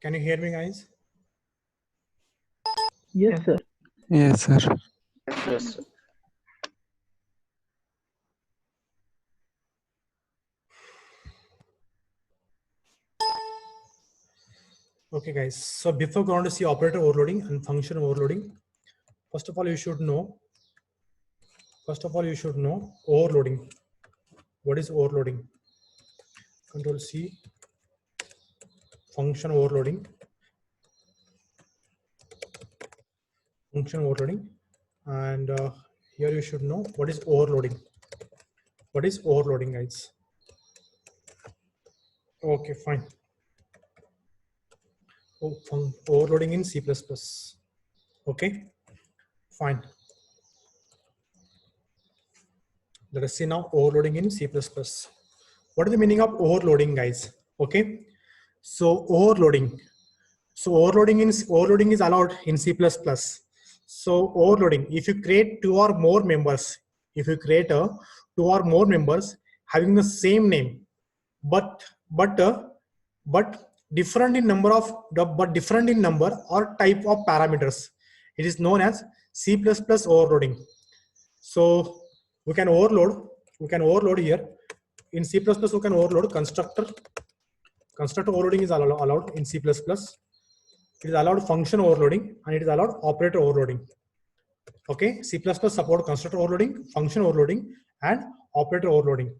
Can you hear me, guys? Yes, sir. Yes, sir. Yes. Okay, guys. So before going to see operator overloading and function overloading, first of all, you should know. Overloading. What is overloading? Control C. Function overloading. Function overloading. And here you should know what is overloading. What is overloading, guys? Okay, fine. Overloading in C++. Okay, fine. Let us see now overloading in C++. What is the meaning of overloading, guys? Okay, so overloading. So overloading is allowed in C++. So overloading, if you create two or more members, having the same name, but different in number or type of parameters, it is known as C++ overloading. So we can overload here in C++. We can overload constructor overloading is allowed in C++. It is allowed function overloading and it is allowed operator overloading. Okay, C++ support constructor overloading, function overloading, and operator overloading.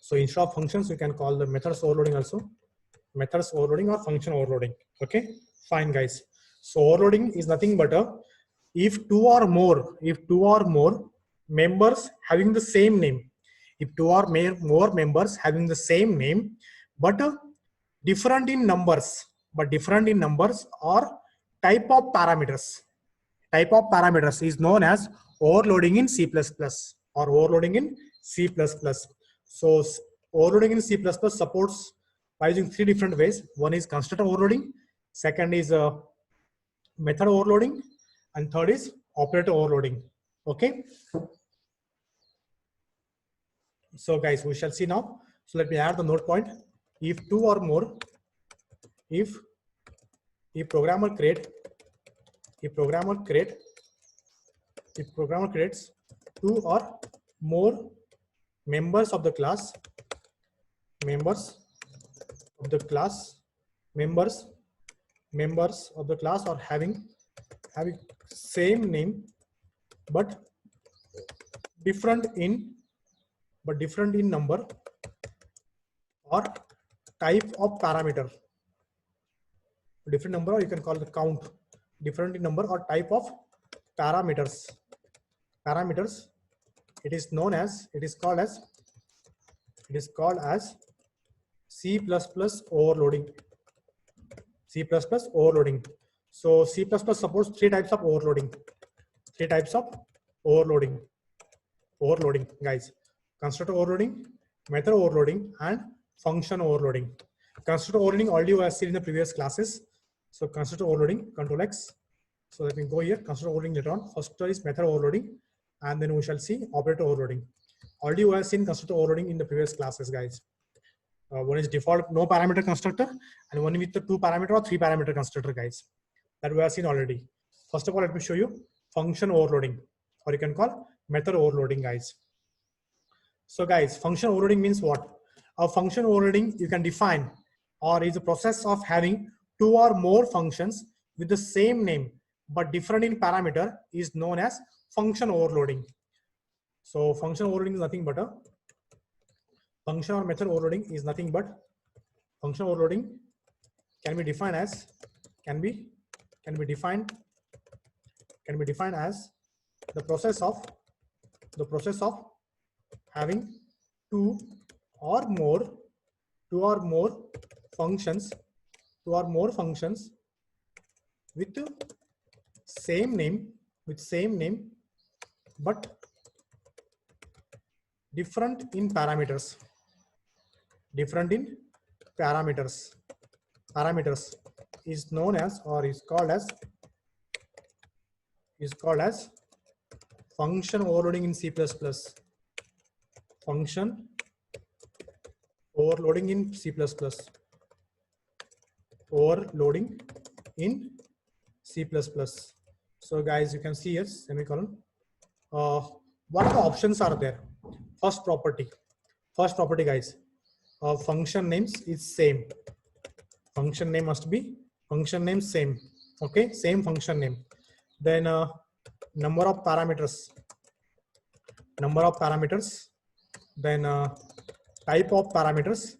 So instead of functions, you can call the methods overloading also, methods overloading or function overloading. Okay, fine, guys. So overloading is nothing but if two or more members having the same name, more members having the same name, but different in numbers, or type of parameters. Type of parameters is known as overloading in C++ or overloading in C++. So overloading in C++ supports by using three different ways. One is constructor overloading, second is method overloading, and third is operator overloading. Okay. So guys, we shall see now. So let me add the note point. If two or more, if programmer creates two or more members of the class, are having same name but different in number or type of parameter. Different number, or you can call the count. Different in number or type of parameters. It is called as C++ overloading. So C++ supports three types of overloading. Guys: constructor overloading, method overloading, and function overloading. Constructor overloading already we have seen in the previous classes. So constructor overloading, Control X. So let me go here. Constructor overloading later on. First is method overloading, and then we shall see operator overloading. Already we have seen constructor overloading in the previous classes, guys. One is default no parameter constructor, and one with the 2 parameter or 3 parameter constructor, guys. That we have seen already. First of all, let me show you function overloading, or you can call method overloading, guys. So guys, function overloading means what? A function overloading you can define, or is a process of having 2 or more functions with the same name but different in parameter is known as function overloading. So function overloading is nothing but a function or method overloading is nothing but function overloading can be defined as the process of having two or more functions with same name but different in parameters. Parameters is known as, or is called as function overloading in C++. Function overloading in C++. overloading in C++. So guys, you can see here semicolon. What are the options are there? First property guys, function names is same. Function name must be function name same. Okay, same function name. Then number of parameters, then type of parameters,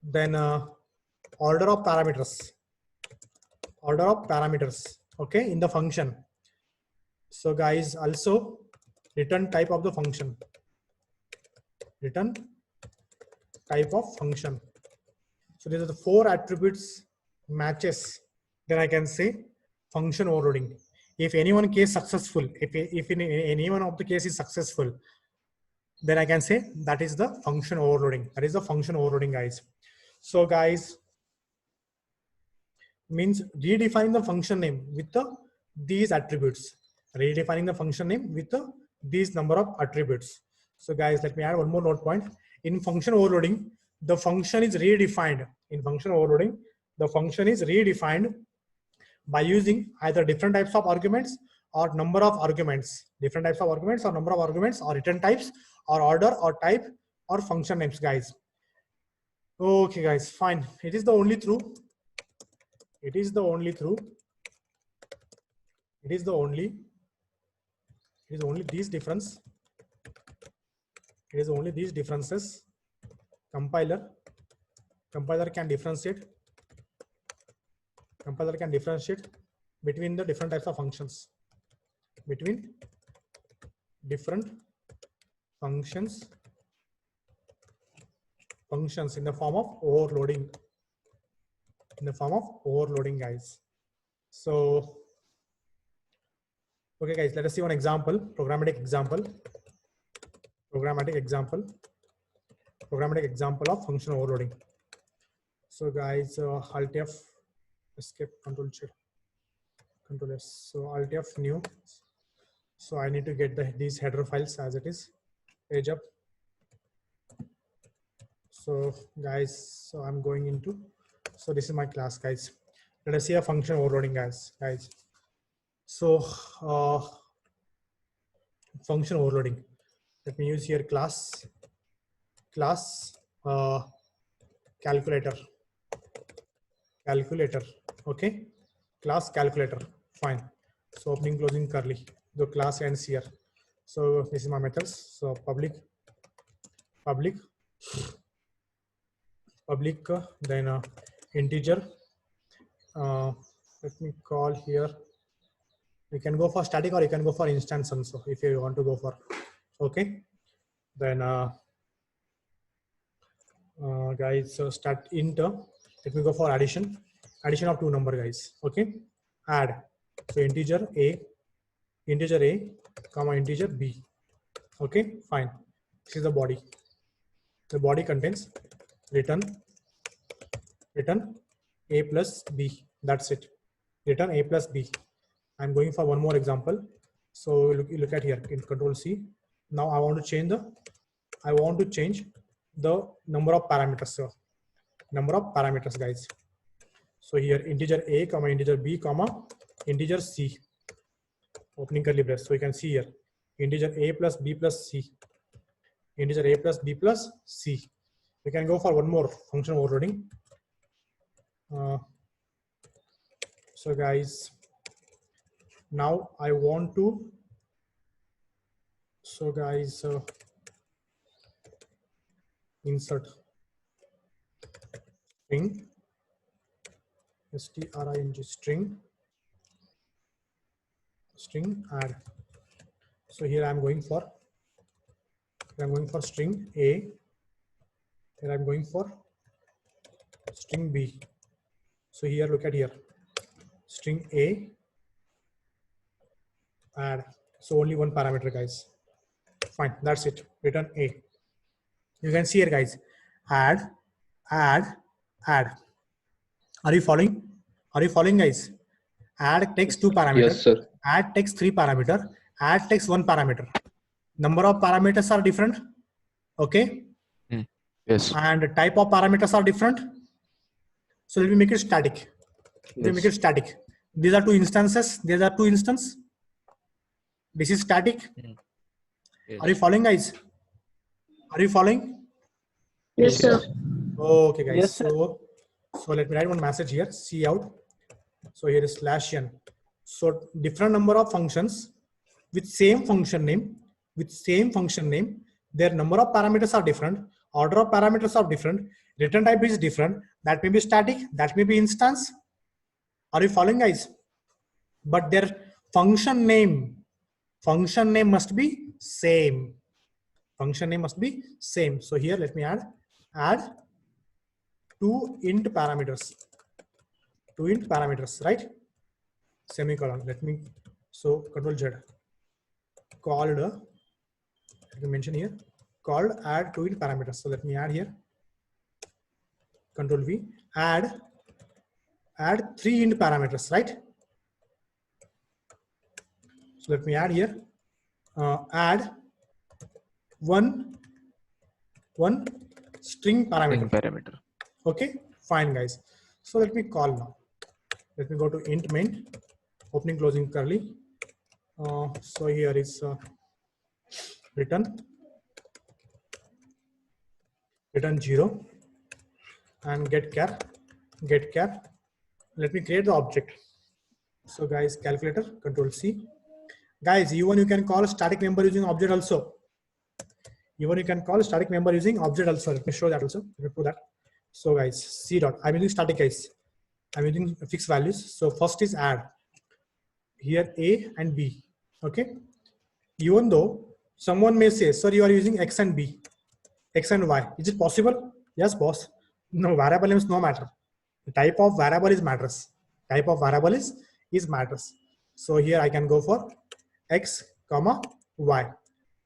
then order of parameters, okay, in the function. So guys, also return type of the function, So these are the 4 attributes matches, then I can say function overloading. If any one case successful, if in any one of the case is successful, then I can say that is the function overloading. Guys. So guys, means redefine the function name with these attributes. Redefining the function name with these number of attributes. So guys, let me add one more note point. In function overloading, the function is redefined. The function is redefined by using either different types of arguments or number of arguments. Or return types or order or type or function names, guys. Okay, guys, fine. It is the only true. It is only these differences. Compiler can differentiate between the different types of functions. Functions in the form of overloading. Guys. So, okay, guys, let us see one example, programmatic example of function overloading. So, guys, Alt F, escape, Control S. So, Alt F new. So, I need to get these header files as it is. Page up. So, guys, so I'm going into. So this is my class, guys. Let us see a function overloading, guys. So function overloading. Let me use here class calculator. Okay, class calculator. Fine. So opening, closing curly. The class ends here. So this is my methods. So public, then integer. Let me call here. You can go for static or you can go for instance also if you want to go for. Okay. Then guys, so start int. Let me go for addition of 2 number, guys. Okay. Add. So integer a, comma integer b. Okay. Fine. This is the body. The body contains return a plus b. That's it. Return a plus b. I'm going for one more example. So look at here in Control C. Now I want to change the number of parameters. So guys. So here integer a, comma integer b, comma integer c. Opening curly brace. So you can see here integer a plus b plus c. Integer a plus b plus c. We can go for one more function overloading. So guys, now I want to. So guys, insert string, string add. So here I'm going for string a. Here I'm going for string b. So here, look at here, string a add. So only one parameter, guys. Fine, that's it. Return a. You can see here, guys. Add. Are you following? Guys? Add takes 2 parameters. Yes, sir. Add takes 3 parameters. Add takes 1 parameter. Number of parameters are different. Okay. Yes. And type of parameters are different. So let me make it static. Let me make it static. These are two instances. These are two instances. This is static. Yes. Are you following, guys? Are you following? Yes, sir. Okay, guys. Yes, sir. So let me write one message here. See out. So here is /n. So different number of functions with same function name. Their number of parameters are different. Order of parameters are different. Return type is different. That may be static. That may be instance. Are you following, guys? But their function name must be same. Function name must be same. So here let me add two int parameters. Two int parameters, right? Semicolon. Let me, so Control Z. Called, let me mention here, called add two int parameters. So let me add here. Control V. Add three int parameters, right? So let me add here. Add one string parameter. Okay, fine, guys. So let me call now. Let me go to int main, opening closing curly. So here is return 0 and get char. Let me create the object. So guys, calculator, Control C. Guys, even you can call static member using object also. Let me show that also. Let me put that. So guys, C dot. I'm using static, guys. I'm using fixed values. So first is add. Here A and B. Okay. Even though someone may say, sir, you are using X and B, X and Y. Is it possible? Yes, boss. No, variable names no matter. The type of variable is matters. So here I can go for X, Y.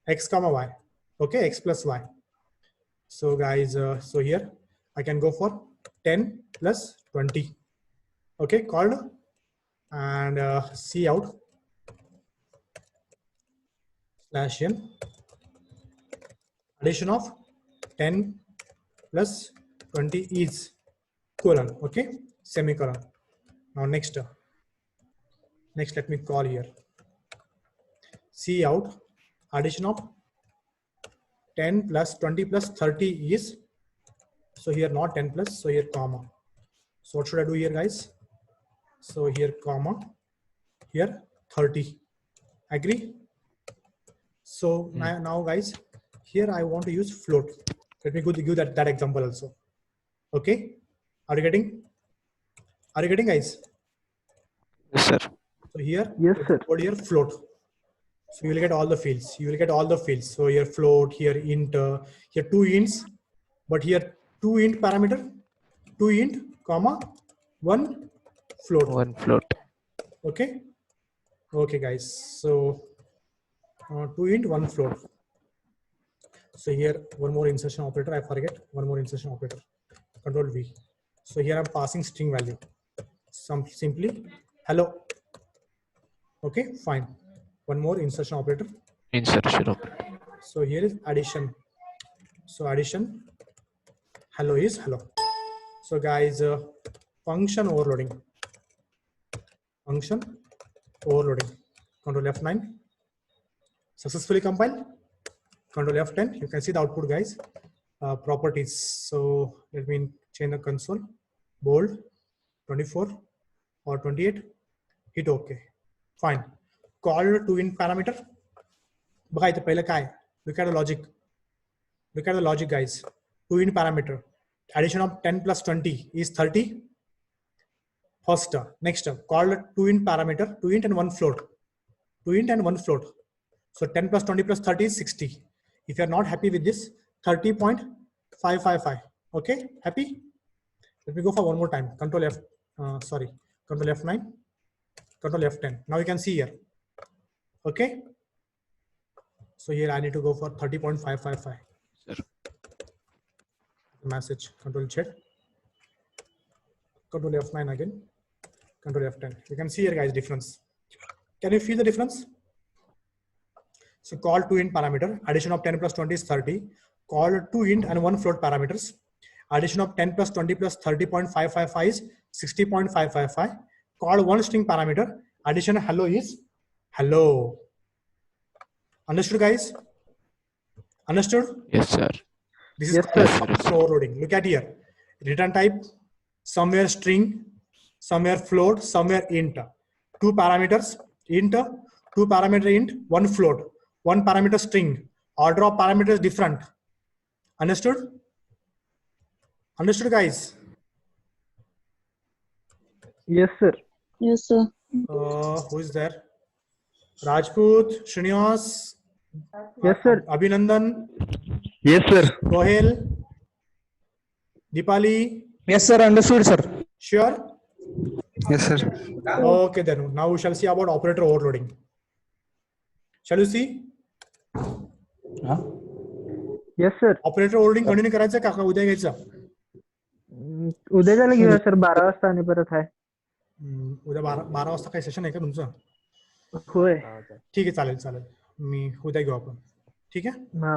X, Y. Okay, X plus Y. So guys, so here I can go for 10 plus 20. Okay, called and C out /n addition of 10 plus 20 is colon. Okay, semicolon. Now next let me call here. C out addition of 10 plus 20 plus 30 is, so here not 10 plus, so here comma. So what should I do here, guys? So here comma, here 30. Agree? So now guys, here I want to use float. Let me give that example also. Okay, are you getting guys? Yes, sir. So here, Yes, sir. Put here float. So you will get all the fields. So here float, here int, here two ints, but here two int parameter, two int, comma, one float. One float. Okay. Okay, guys. So two int, one float. So here one more insertion operator. I forget one more insertion operator. Control V. So here I'm passing string value. Simply hello. Okay, fine. One more insertion operator. So here is addition. So addition, hello is hello. So guys, function overloading. Control F9. Successfully compiled. Control F10. You can see the output, guys. Properties. So let me change the console. Bold 24 or 28. Hit OK. Fine. Call to int parameter. Look at the logic. Guys. To int parameter. Addition of 10 plus 20 is 30. First, next, call to int parameter, to int and one float. So 10 plus 20 plus 30 is 60. If you are not happy with this, 30.555. Okay, happy? Let me go for one more time. Control F9, Control F10. Now you can see here. Okay. So here I need to go for 30.555. Sir. Message. Control Z. Control F9 again. Control F10. You can see here, guys, difference. Can you feel the difference? So call to int parameter. Addition of 10 plus 20 is 30. Call to int and one float parameters. Addition of 10 plus 20 plus 30.555 is 60.555. Called one string parameter. Addition hello is hello. Understood, guys? Understood? Yes, sir. This is Yes, called sir. function overloading. Look at here. Return type, somewhere string, somewhere float, somewhere int. Two parameters, int, two parameter int, one float, one parameter string. Order of parameters different. Understood? Understood, guys? Yes, sir. Yes, sir. Who is there? Rajput, Srinivas, Yes, sir. Abhinandan, Yes, sir. Kohel, Deepali. Yes, sir. Understood, sir. Sure? Yes, sir. Okay, then now we shall see about operator overloading. Shall you see? Yes, sir. Operator holding continue करायचं का उद्या घ्यायचं? उद्या झालं घेऊया sir 12 वाजता आणि परत आहे. उद्या 12 वाजता काही सेशन आहे का तुमचं? होय. ठीक आहे, चालेल चालेल, मी उद्या घेऊ आपण. ठीक आहे, हा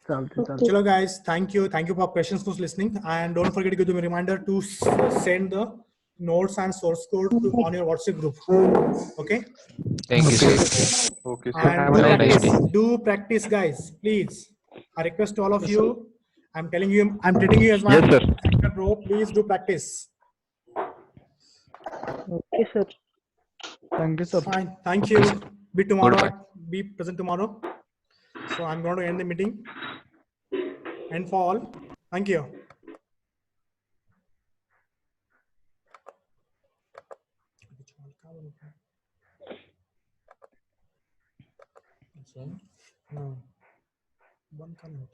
चालते. चलो guys, thank you for patience for listening, and don't forget to give them a reminder to send the notes and source code on your WhatsApp group. Okay, Thank you, sir. Okay, sir. and Have a nice day. do practice, guys, please. I request to all of you, I'm telling you, I'm treating you as my Yes, sir. anchor, bro. Please do practice. Okay sir. Thank you sir. Fine, thank you. Be tomorrow. Goodbye. Be present tomorrow. So I'm going to end the meeting. And for all, thank you. No. One can